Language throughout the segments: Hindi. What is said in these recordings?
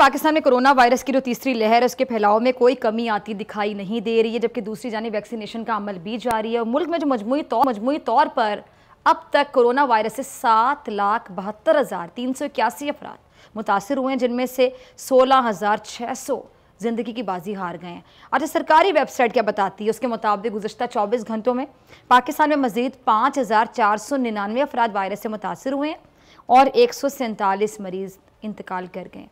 पाकिस्तान में कोरोना वायरस की जो तीसरी लहर है उसके फैलाव में कोई कमी आती दिखाई नहीं दे रही है, जबकि दूसरी जानिब वैक्सीनेशन का अमल भी जारी है। और मुल्क में जो मजमूई तौर पर अब तक कोरोना वायरस से 7,72,381 अफराद मुतासर हुए हैं, जिनमें से 16,600 ज़िंदगी की बाजी हार गए हैं। अच्छा, सरकारी वेबसाइट क्या बताती है, उसके मुताबिक गुज़श्ता 24 घंटों में पाकिस्तान में मज़ीद 5,499 अफराद वायरस से मुतासर हुए हैं और 147 मरीज़ इंतकाल कर गए।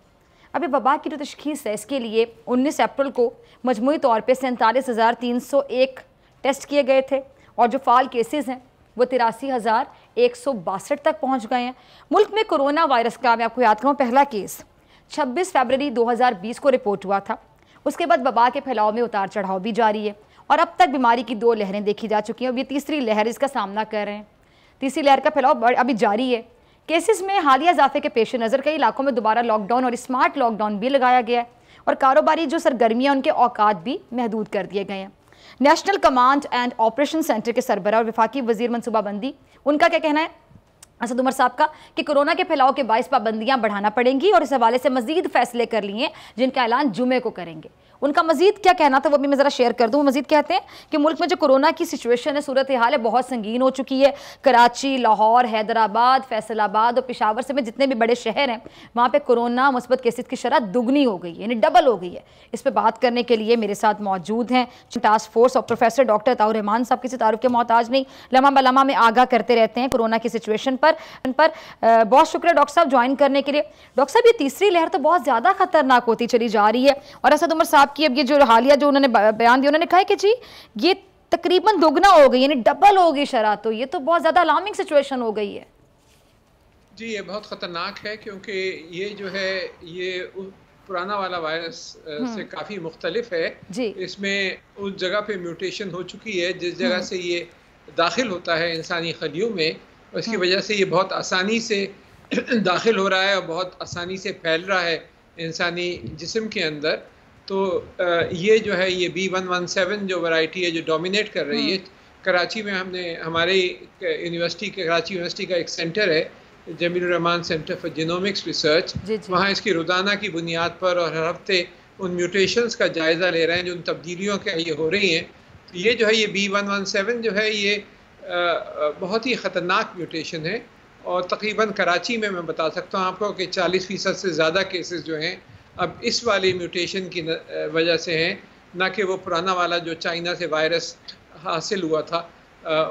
अभी वबा की जो तशख़ीस है, इसके लिए 19 अप्रैल को मजमूई तौर पर 47,301 टेस्ट किए गए थे और जो फ़ाल केसेस हैं वो 83,162 तक पहुँच गए हैं। मुल्क में कोरोना वायरस का, मैं आपको याद करूँ, पहला केस 26 फरवरी 2020 को रिपोर्ट हुआ था। उसके बाद वबा के फैलाव में उतार चढ़ाव भी जारी है और अब तक बीमारी की 2 लहरें देखी जा चुकी हैं। अब ये तीसरी लहर इसका सामना कर रहे हैं। तीसरी लहर का फैलाव अभी जारी है। केसेस में हालिया इजाफे के पेश नज़र कई इलाकों में दोबारा लॉकडाउन और स्मार्ट लॉकडाउन भी लगाया गया है और कारोबारी जो सरगर्मियाँ उनके औकात भी महदूद कर दिए गए हैं। National command and operation centre के सरबराह और वफाकी वजीर मनसूबाबंदी, उनका क्या कहना है असद उमर साहब का कि कोरोना के फैलाव के बाइस पाबंदियां बढ़ाना पड़ेंगी और इस हवाले से मजीद फैसले कर लिए जिनका ऐलान जुमे को करेंगे। उनका मजीद क्या कहना था वो भी मैं ज़रा शेयर कर दूँ। मजीद कहते हैं कि मुल्क में जो कोरोना की सिचुएशन है, सूरत हाल है, बहुत संगीन हो चुकी है। कराची, लाहौर, हैदराबाद, फैसलाबाद और पेशावर से में जितने भी बड़े शहर हैं वहाँ पे कोरोना मुस्बत केसेस की शरह दुगनी हो गई है, यानी डबल हो गई है। इस पर बात करने के लिए मेरे साथ मौजूद हैं टास्क फोर्स और प्रोफेसर डॉक्टर अताउर रहमान साहब। किसी तारुफ के मोहताज नहीं, लम्हा बलम्हा में आगाह करते रहते हैं कोरोना की सिचुएशन पर। बहुत शुक्रिया डॉक्टर साहब ज्वाइन करने के लिए। डॉक्टर साहब, ये तीसरी लहर तो बहुत ज़्यादा खतरनाक होती चली जा रही है और असद उमर साहब की अब ये जो हालिया जो उन्होंने बयान दिया, उन्होंने कहा कि जी ये तकरीबन दोगुना हो गई, यानी डबल हो गई शरह, तो ये तो बहुत ज़्यादा अलार्मिंग सिचुएशन हो गई है। जी, ये बहुत ख़तरनाक है क्योंकि ये जो है ये पुराना वाला वायरस से काफ़ी मुख्तलिफ है। इसमें उस जगह पे म्यूटेशन हो चुकी है जिस जगह से ये दाखिल होता है इंसानी खलियों में, और इसकी वजह से ये बहुत आसानी से दाखिल हो रहा है और बहुत आसानी से फैल रहा है इंसानी जिस्म के अंदर। तो ये जो है ये B117 जो वैरायटी है जो डोमिनेट कर रही है। कराची में हमने हमारे यूनिवर्सिटी के कराची यूनिवर्सिटी का एक सेंटर है, Jamil Rahman centre for genomics research, वहाँ इसकी रोज़ाना की बुनियाद पर और हर हफ्ते उन म्यूटेशंस का जायज़ा ले रहे हैं जो उन तब्दीलियों के ये हो रही हैं। तो ये जो है ये B117 जो है ये बहुत ही ख़तरनाक म्यूटेशन है और तकरीबन कराची में मैं बता सकता हूँ आपको कि 40% से ज़्यादा केसेस जो हैं अब इस वाली म्यूटेशन की वजह से हैं, ना कि वो पुराना वाला जो चाइना से वायरस हासिल हुआ था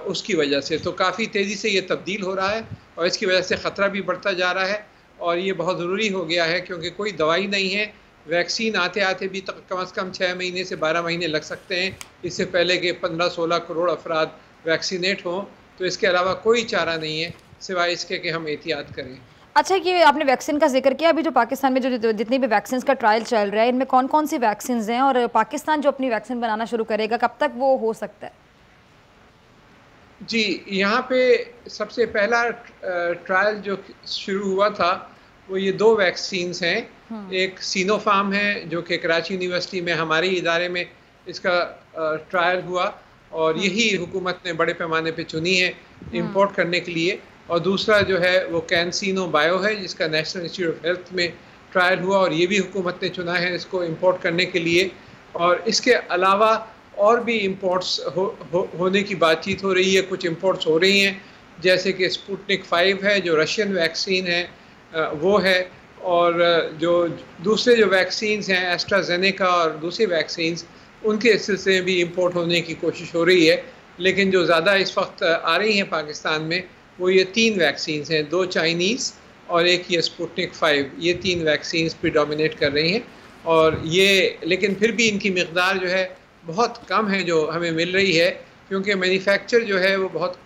उसकी वजह से। तो काफ़ी तेज़ी से ये तब्दील हो रहा है और इसकी वजह से ख़तरा भी बढ़ता जा रहा है और ये बहुत ज़रूरी हो गया है क्योंकि कोई दवाई नहीं है। वैक्सीन आते आते भी कम से कम 6 महीने से 12 महीने लग सकते हैं, इससे पहले कि 15-16 करोड़ अफराद वैक्सीनेट हों। तो इसके अलावा कोई चारा नहीं है सिवाय इसके कि हम एहतियात करें। अच्छा, ये आपने वैक्सीन का जिक्र किया, अभी जो पाकिस्तान में जो जितनी भी वैक्सीन का ट्रायल चल रहा है इनमें कौन कौन सी वैक्सीन हैं और पाकिस्तान जो अपनी वैक्सीन बनाना शुरू करेगा कब तक वो हो सकता है? जी, यहाँ पे सबसे पहला ट्रायल जो शुरू हुआ था वो ये 2 वैक्सीन्स हैं। एक सिनोफार्म है जो कि कराची यूनिवर्सिटी में हमारे इदारे में इसका ट्रायल हुआ और यही हुकूमत ने बड़े पैमाने पे चुनी है इंपोर्ट करने के लिए, और दूसरा जो है वो कैंसिनो बायो है जिसका नेशनल इंस्टीट्यूट ऑफ हेल्थ में ट्रायल हुआ और ये भी हुकूमत ने चुना है इसको इंपोर्ट करने के लिए। और इसके अलावा और भी इंपोर्ट्स होने की बातचीत हो रही है, कुछ इंपोर्ट्स हो रही हैं जैसे कि स्पुतनिक 5 है जो रशियन वैक्सीन है वो है, और जो दूसरे जो वैक्सीन्स हैं एस्ट्राजेनेका और दूसरी वैक्सीन्स उनके सिलसिले में भी इंपोर्ट होने की कोशिश हो रही है। लेकिन जो ज़्यादा इस वक्त आ रही हैं पाकिस्तान में वो ये 3 वैक्सीन्स हैं, 2 चाइनीज़ और एक ये स्पुतनिक 5, ये 3 वैक्सीन्स प्रीडोमिनेट कर रही हैं। और ये लेकिन फिर भी इनकी मिक़दार जो है बहुत कम है जो हमें मिल रही है क्योंकि मैन्युफैक्चर जो है वो बहुत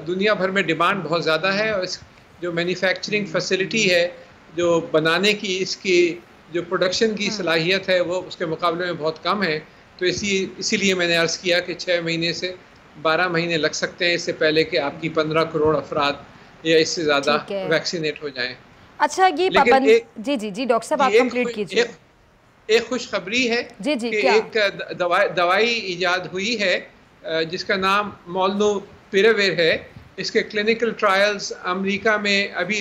दुनिया भर में डिमांड बहुत ज़्यादा है और इस जो मैन्युफैक्चरिंग फैसिलिटी है जो बनाने की इसकी जो प्रोडक्शन की सलाहियत है वो उसके मुकाबले में बहुत कम है। तो इसीलिए मैंने अर्ज़ किया कि 6 महीने से 12 महीने लग सकते हैं इससे पहले कि आपकी 15 करोड़ अफराद या इससे ज़्यादा वैक्सीनेट हो जाएं। अच्छा, ये जी डॉक्टर साहब आप कंप्लीट कीजिए। एक खुशखबरी है कि एक दवाई ईजाद हुई है जिसका नाम मोलनूपिराविर है इसके क्लिनिकल ट्रायल्स अमेरिका में अभी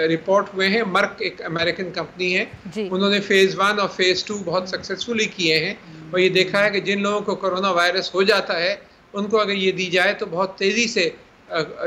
रिपोर्ट हुए हैं। मर्क एक अमेरिकन कंपनी है, उन्होंने फेज़ 1 और फेज़ 2 बहुत सक्सेसफुली किए हैं और ये देखा है कि जिन लोगों को कोरोना वायरस हो जाता है उनको अगर ये दी जाए तो बहुत तेज़ी से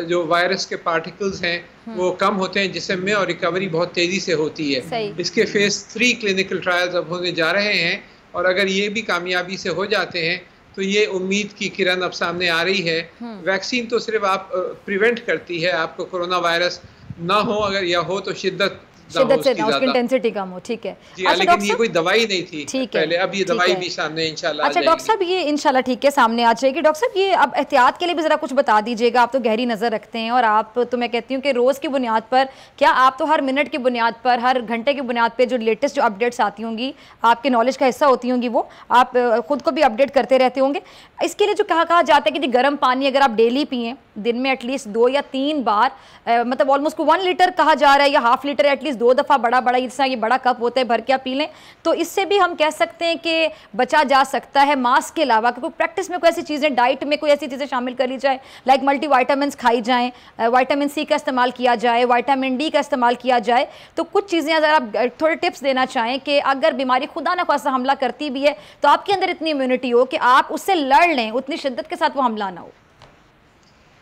जो वायरस के पार्टिकल्स हैं वो कम होते हैं, जिसमें और रिकवरी बहुत तेज़ी से होती है। इसके फेज़ 3 क्लिनिकल ट्रायल्स अब होने जा रहे हैं और अगर ये भी कामयाबी से हो जाते हैं तो ये उम्मीद की किरण अब सामने आ रही है। वैक्सीन तो सिर्फ आप प्रिवेंट करती है, आपको कोरोना वायरस ना हो, अगर या हो तो शिद्दत से ना, उसकी इंटेंसिटी कम हो। ठीक है जी, लेकिन ये कोई दवाई नहीं थी पहले, अब ये दवाई भी सामने इंशाल्लाह अच्छा डॉक्टर साहब, ये इंशाल्लाह ठीक है सामने आ जाएगी। डॉक्टर साहब, ये अब एहतियात के लिए भी ज़रा कुछ बता दीजिएगा। आप तो गहरी नज़र रखते हैं और आप तो मैं कहती हूँ कि रोज़ की बुनियाद पर, क्या आप तो हर मिनट की बुनियाद पर, हर घंटे की बुनियाद पर जो लेटेस्ट जो अपडेट्स आती होंगी, आपके नॉलेज का हिस्सा होती होंगी, वो आप खुद को भी अपडेट करते रहते होंगे। इसके लिए जो कहा जाता है कि गर्म पानी अगर आप डेली पिएँ, दिन में एटलीस्ट 2 या 3 बार, मतलब ऑलमोस्ट 1 लीटर कहा जा रहा है या हाफ लीटर, एटलीस्ट 2 दफ़ा बड़ा बड़ा जिस तरह ये बड़ा कप होता है भर के आप पी लें, तो इससे भी हम कह सकते हैं कि बचा जा सकता है। मास्क के अलावा क्योंकि प्रैक्टिस में कोई ऐसी चीज़ें, डाइट में कोई ऐसी चीज़ें शामिल कर ली जाए, लाइक मल्टीविटामिन्स खाई जाएँ, विटामिन सी का इस्तेमाल किया जाए, विटामिन डी का इस्तेमाल किया जाए, तो कुछ चीज़ें अगर आप थोड़े टिप्स देना चाहें कि अगर बीमारी खुदा ना खासा हमला करती भी है तो आपके अंदर इतनी इम्यूनिटी हो कि आप उससे लड़ लें, उतनी शिद्दत के साथ वो हमला ना हो।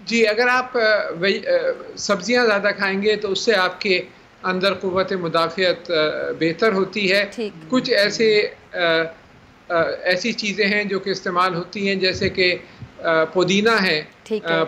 जी, अगर आप सब्जियां ज़्यादा खाएंगे तो उससे आपके अंदर क़ुव्वत मुदाफ़ियत बेहतर होती है। कुछ ऐसी चीज़ें हैं जो कि इस्तेमाल होती हैं, जैसे कि पुदीना है,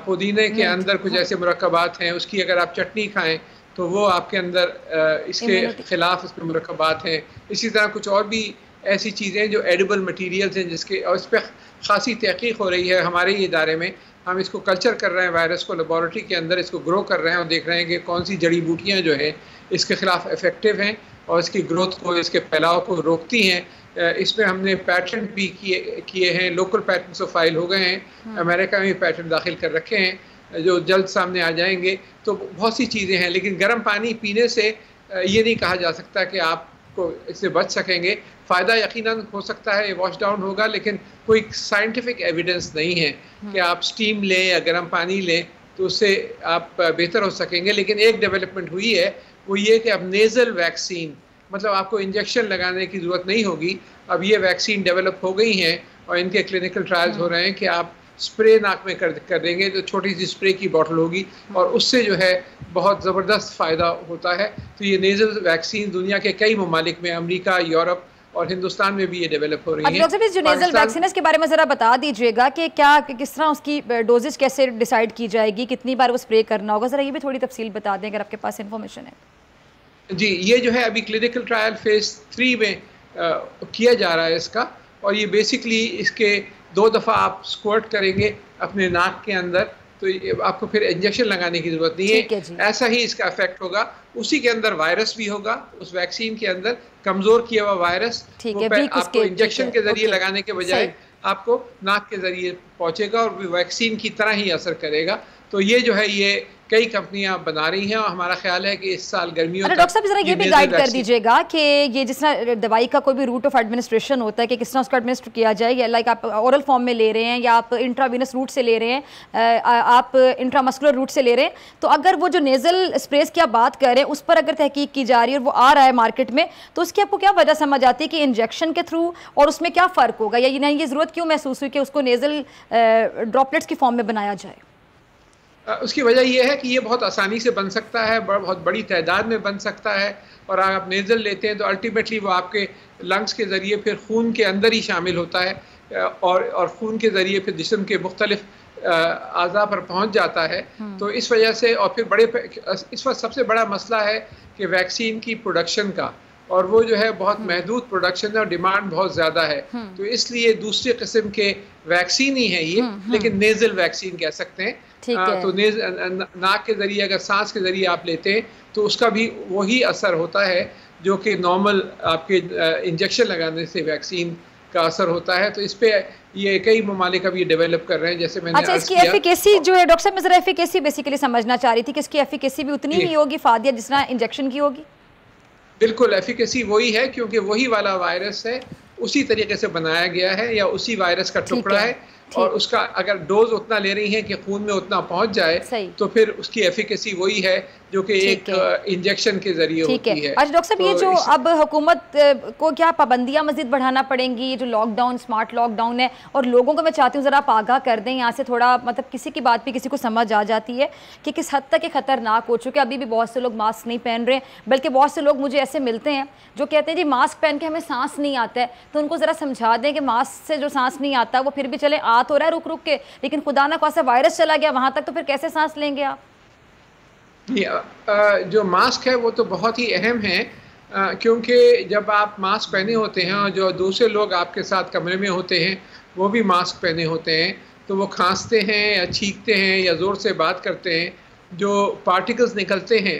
पुदीने के अंदर कुछ ऐसे मुरक्कबात हैं, उसकी अगर आप चटनी खाएं तो वो आपके अंदर इसके ख़िलाफ़ उसमें मुरक्कबात हैं। इसी तरह कुछ और भी ऐसी चीज़ें जो एडिबल मटीरियल्स हैं, जिसके और इस पर ख़ासी तहक़ीक़ हो रही है हमारे ही इदारे में। हम इसको कल्चर कर रहे हैं, वायरस को लेबॉरेटरी के अंदर इसको ग्रो कर रहे हैं और देख रहे हैं कि कौन सी जड़ी बूटियाँ जो हैं इसके ख़िलाफ़ इफ़ेक्टिव हैं और इसकी ग्रोथ को, इसके फैलाव को रोकती हैं। इसमें हमने पैटेंट भी किए हैं, लोकल पैटेंट तो फाइल हो गए हैं, अमेरिका में भी पैटेंट दाखिल कर रखे हैं जो जल्द सामने आ जाएंगे। तो बहुत सी चीज़ें हैं, लेकिन गर्म पानी पीने से ये नहीं कहा जा सकता कि आपको इससे बच सकेंगे। फ़ायदा यकीनन हो सकता है, ये वॉश डाउन होगा, लेकिन कोई साइंटिफिक एविडेंस नहीं है कि आप स्टीम लें या गर्म पानी लें तो उससे आप बेहतर हो सकेंगे। लेकिन एक डेवलपमेंट हुई है, वो ये कि अब नेज़ल वैक्सीन, मतलब आपको इंजेक्शन लगाने की ज़रूरत नहीं होगी। अब ये वैक्सीन डेवलप हो गई हैं और इनके क्लिनिकल ट्रायल्स हो रहे हैं कि आप स्प्रे नाक में कर देंगे तो छोटी सी स्प्रे की बॉटल होगी और उससे जो है बहुत ज़बरदस्त फ़ायदा होता है। तो ये नेज़ल वैक्सीन दुनिया के कई ममालिक में, अमेरिका, यूरोप और हिंदुस्तान में भी ये डेवलप हो रही है। डॉक्टर साहब, जो नेज़ल वैक्सीन है इसके बारे में ज़रा बता दीजिएगा कि क्या, किस तरह उसकी डोजेज कैसे डिसाइड की जाएगी, कितनी बार वो स्प्रे करना होगा, ज़रा ये भी थोड़ी तफसील बता दें अगर आपके पास इन्फॉर्मेशन है। जी, ये जो है अभी क्लिनिकल ट्रायल फेज़ 3 में किया जा रहा है इसका, और ये बेसिकली इसके 2 दफ़ा आप स्क्वर्ट करेंगे अपने नाक के अंदर, तो आपको फिर इंजेक्शन लगाने की ज़रूरत नहीं है। ऐसा ही इसका इफेक्ट होगा, उसी के अंदर वायरस भी होगा, उस वैक्सीन के अंदर कमज़ोर किया हुआ वायरस आपको इंजेक्शन के ज़रिए लगाने के बजाय आपको नाक के ज़रिए पहुँचेगा और वैक्सीन की तरह ही असर करेगा। तो ये जो है ये कई कंपनियां बना रही हैं और हमारा ख्याल है कि इस साल गर्मियों तक। डॉक्टर साहब, जरा ये भी गाइड कर दीजिएगा कि ये जिस तरह दवाई का कोई भी रूट ऑफ एडमिनिस्ट्रेशन होता है कि किस तरह उसको एडमिनिस्टर किया जाए, या लाइक आप ओरल फॉर्म में ले रहे हैं या आप इंट्रावीनस रूट से ले रहे हैं, आप इंट्रामस्कुलर रूट से ले रहे हैं, तो अगर वो जो नेज़ल स्प्रेस की आप बात कर रहे हैं उस पर अगर तहकीक की जा रही है और वो आ रहा है मार्केट में, तो उसकी आपको क्या वजह समझ आती है कि इंजेक्शन के थ्रू और उसमें क्या फ़र्क होगा, या ये ज़रूरत क्यों महसूस हुई कि उसको नेज़ल ड्रॉपलेट्स की फॉर्म में बनाया जाए? उसकी वजह यह है कि ये बहुत आसानी से बन सकता है, बहुत बड़ी तादाद में बन सकता है, और आप नेज़ल लेते हैं तो अल्टीमेटली वो आपके लंग्स के ज़रिए फिर खून के अंदर ही शामिल होता है और खून के ज़रिए फिर जिस्म के मुख्तलिफ आज़ा पर पहुंच जाता है। तो इस वजह से, और फिर इस वक्त सबसे बड़ा मसला है कि वैक्सीन की प्रोडक्शन का, और वो जो है बहुत महदूद प्रोडक्शन है और डिमांड बहुत ज़्यादा है। तो इसलिए दूसरे किस्म के वैक्सीन ही है ये, लेकिन नेज़ल वैक्सीन कह सकते हैं। तो नाक के ज़रिए, अगर सांस के ज़रिए आप लेते हैं तो उसका भी वही असर होता है जो कि नॉर्मल आपके इंजेक्शन लगाने से वैक्सीन का असर होता है। तो इस पे ये कई ममालिक अब ये डेवलप कर रहे हैं, जैसे मैंने अच्छा, इसकी एफिकेसी जो है डॉक्टर साहब, मैं ज़रा एफिकेसी बेसिकली समझना चाह रही थी कि इसकी एफिकेसी भी उतनी ही होगी फादिया जिस तरह इंजेक्शन की होगी? बिल्कुल, एफिकेसी वही है, क्योंकि वही वाला वायरस है, उसी तरीके से बनाया गया है या उसी वायरस का टुकड़ा है, और उसका अगर डोज उतना ले रही है कि खून में उतना पहुंच जाए तो फिर उसकी एफिकेसी वही है जो कि एक इंजेक्शन के जरिए होती है। अच्छा डॉक्टर साहब, ये जो अब हुकूमत को क्या पाबंदियां मजीद बढ़ाना पड़ेंगी, ये जो लॉकडाउन स्मार्ट लॉकडाउन है, और लोगों को मैं चाहती हूँ ज़रा आप आगाह कर दें यहाँ से थोड़ा, मतलब किसी की बात पे किसी को समझ आ जाती है कि किस हद तक ये खतरनाक हो चुके हैं। अभी भी बहुत से लोग मास्क नहीं पहन रहे, बल्कि बहुत से लोग मुझे ऐसे मिलते हैं जो कहते हैं जी मास्क पहन के हमें सांस नहीं आता है, तो उनको ज़रा समझा दें कि मास्क से जो सांस नहीं आता वो फिर भी चले, आ तो रहा है रुक रुक के, लेकिन खुदा ना खासा वायरस चला गया वहाँ तक, तो फिर कैसे सांस लेंगे आप? जो मास्क है वो तो बहुत ही अहम है, क्योंकि जब आप मास्क पहने होते हैं और जो दूसरे लोग आपके साथ कमरे में होते हैं वो भी मास्क पहने होते हैं, तो वो खांसते हैं या छींकते हैं या ज़ोर से बात करते हैं, जो पार्टिकल्स निकलते हैं,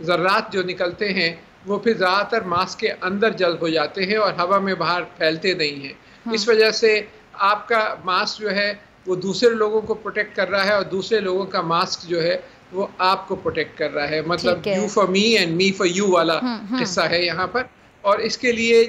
ज़र्रात जो निकलते हैं, वो फिर ज़्यादातर मास्क के अंदर जल्ब हो जाते हैं और हवा में बाहर फैलते नहीं हैं। इस वजह से आपका मास्क जो है वो दूसरे लोगों को प्रोटेक्ट कर रहा है और दूसरे लोगों का मास्क जो है वो आपको प्रोटेक्ट कर रहा है, मतलब you for me and me for you वाला किस्सा है यहाँ पर। और इसके लिए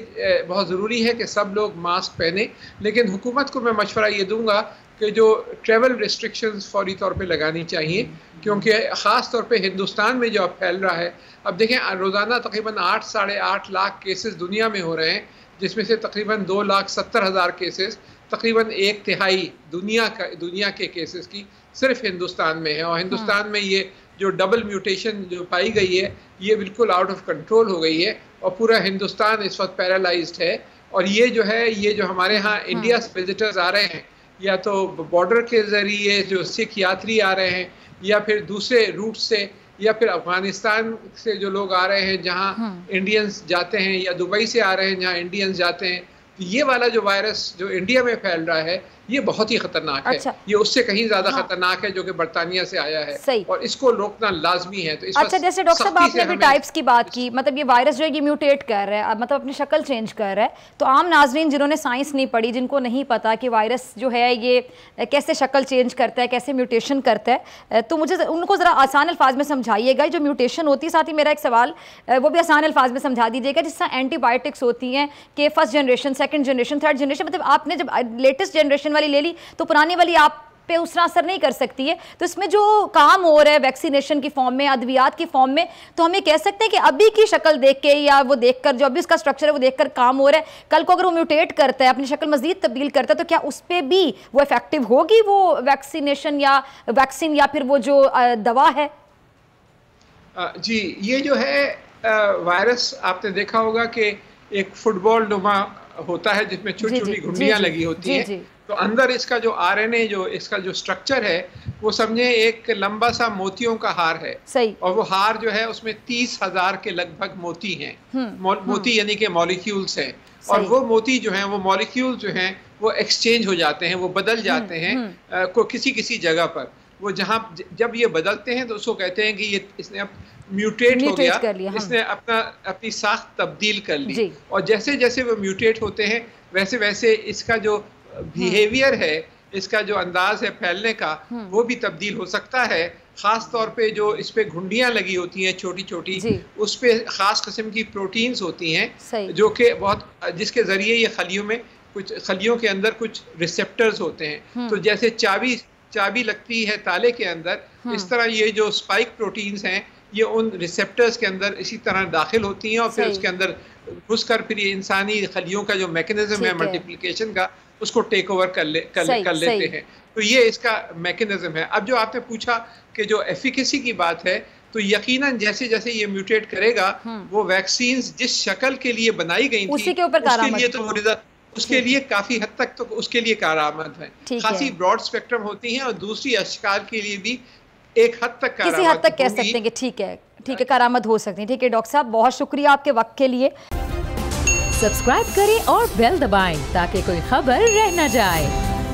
बहुत ज़रूरी है कि सब लोग मास्क पहने, लेकिन हुकूमत को मैं मशवरा ये दूंगा कि जो ट्रैवल रिस्ट्रिक्शंस फौरी तौर पे लगानी चाहिए, क्योंकि ख़ास तौर पे हिंदुस्तान में जो अब फैल रहा है, अब देखें रोज़ाना तकरीबन 8 साढ़े 8 लाख केसेस दुनिया में हो रहे हैं, जिसमें से तकरीबन 2,70,000 केसेस, तकरीबन 1/3 दुनिया के केसेस की सिर्फ हिंदुस्तान में है। और हिंदुस्तान में ये जो डबल म्यूटेशन जो पाई गई है ये बिल्कुल आउट ऑफ कंट्रोल हो गई है और पूरा हिंदुस्तान इस वक्त पैरालाइज्ड है। और ये जो है, ये जो हमारे यहाँ इंडिया से विजिटर्स आ रहे हैं, या तो बॉर्डर के ज़रिए जो सिख यात्री आ रहे हैं, या फिर दूसरे रूट से, या फिर अफ़गानिस्तान से जो लोग आ रहे हैं जहाँ इंडियंस जाते हैं, या दुबई से आ रहे हैं जहाँ इंडियंस जाते हैं, तो ये वाला जो वायरस जो इंडिया में फैल रहा है ये बहुत ही खतरनाक है। ये उससे कहीं ज्यादा खतरनाक है जो कि बर्तानिया से आया है, और इसको रोकना लाजमी है। तो इस जैसे डॉक्टर साहब आपने अभी टाइप्स की बात की, मतलब ये वायरस जो है ये म्यूटेट कर रहा है, मतलब अपनी शक्ल चेंज कर रहा है, तो आम नाजरीन जिन्होंने साइंस नहीं पढ़ी, जिनको नहीं पता कि वायरस जो है ये कैसे शक्ल चेंज करता है, कैसे म्यूटेशन करता है, तो मुझे उनको ज़रा आसान अल्फाज में समझाइएगा। जो म्यूटेशन होती है, साथ ही मेरा एक सवाल वो भी आसान अल्फाज में समझा दीजिएगा, जिस तरह एंटीबायोटिक्स होती हैं कि first generation, second generation, third generation, मतलब आपने जब लेटेस्ट जनरेशन वाली ले ली तो पुरानी वाली आप पे उतना असर नहीं कर सकती है, तो इसमें जो काम हो रहा है वैक्सीनेशन की फॉर्म में, अद्वियात की फॉर्म में, तो हमें कह सकते हैं कि अभी की शक्ल देख के या वो देखकर जो अभी उसका स्ट्रक्चर है वो देखकर काम हो रहा है, कल को अगर वो म्यूटेट करता है, अपनी शक्ल मजीद तब्दील करता है, तो क्या उस पर भी वो इफेक्टिव होगी वो वैक्सीनेशन या वैक्सीन या फिर वो जो दवा है? जी, ये जो है वायरस आपने देखा होगा कि एक फुटबॉल नुमा होता है जिसमें छोटी छोटी घुंडियां लगी होती हैं, तो अंदर इसका जो आरएनए, जो इसका जो स्ट्रक्चर है, वो समझे एक लंबा सा मोतियों का हार है। सही। और वो हार जो है उसमें 30,000 के लगभग मोती हैं। मोती यानी कि मॉलिक्यूल्स हैं, और वो मोती जो हैं, वो मॉलिक्यूल जो हैं वो एक्सचेंज हो जाते हैं, वो बदल जाते हैं को किसी जगह पर। वो जहाँ जब ये बदलते हैं तो उसको कहते हैं कि ये इसने अब म्यूटेट हो गया, इसने अपनी साख्त तब्दील कर ली। और जैसे जैसे वो म्यूटेट होते हैं वैसे वैसे इसका जो बिहेवियर है, इसका जो अंदाज है फैलने का, वो भी तब्दील हो सकता है। खास तौर पे जो इस पे घुंडियां लगी होती हैं छोटी छोटी, उस पे खास किस्म की प्रोटीन्स होती हैं जो कि जिसके जरिए ये खलियों के अंदर कुछ रिसेप्टर्स होते हैं। तो जैसे चाबी लगती है ताले के अंदर, इस तरह ये जो स्पाइक प्रोटीन्स हैं ये उन रिसेप्टर्स के अंदर इसी तरह दाखिल होती हैं और फिर उसके अंदर घुसकर फिर ये इंसानी खलियों का जो मैकेनिज्म है मल्टीप्लिकेशन का, उसको टेक ओवर कर लेते हैं। तो ये इसका मैकेनिज्म है। अब जो आपने पूछा कि जो एफिकेसी की बात है, तो यकीनन जैसे जैसे ये म्यूटेट करेगा वो वैक्सीन जिस शक्ल के लिए बनाई गई थी उसके लिए काफी हद तक तो उसके लिए कारआमद है। खासी ब्रॉड स्पेक्ट्रम होती हैं और दूसरी अशकाल के लिए भी एक हद तक किसी हद तक कह सकते हैं कि ठीक है कारआमद हो सकती है। ठीक है डॉक्टर साहब, बहुत शुक्रिया आपके वक्त के लिए। सब्सक्राइब करें और बेल दबाएं ताकि कोई खबर रह न जाए।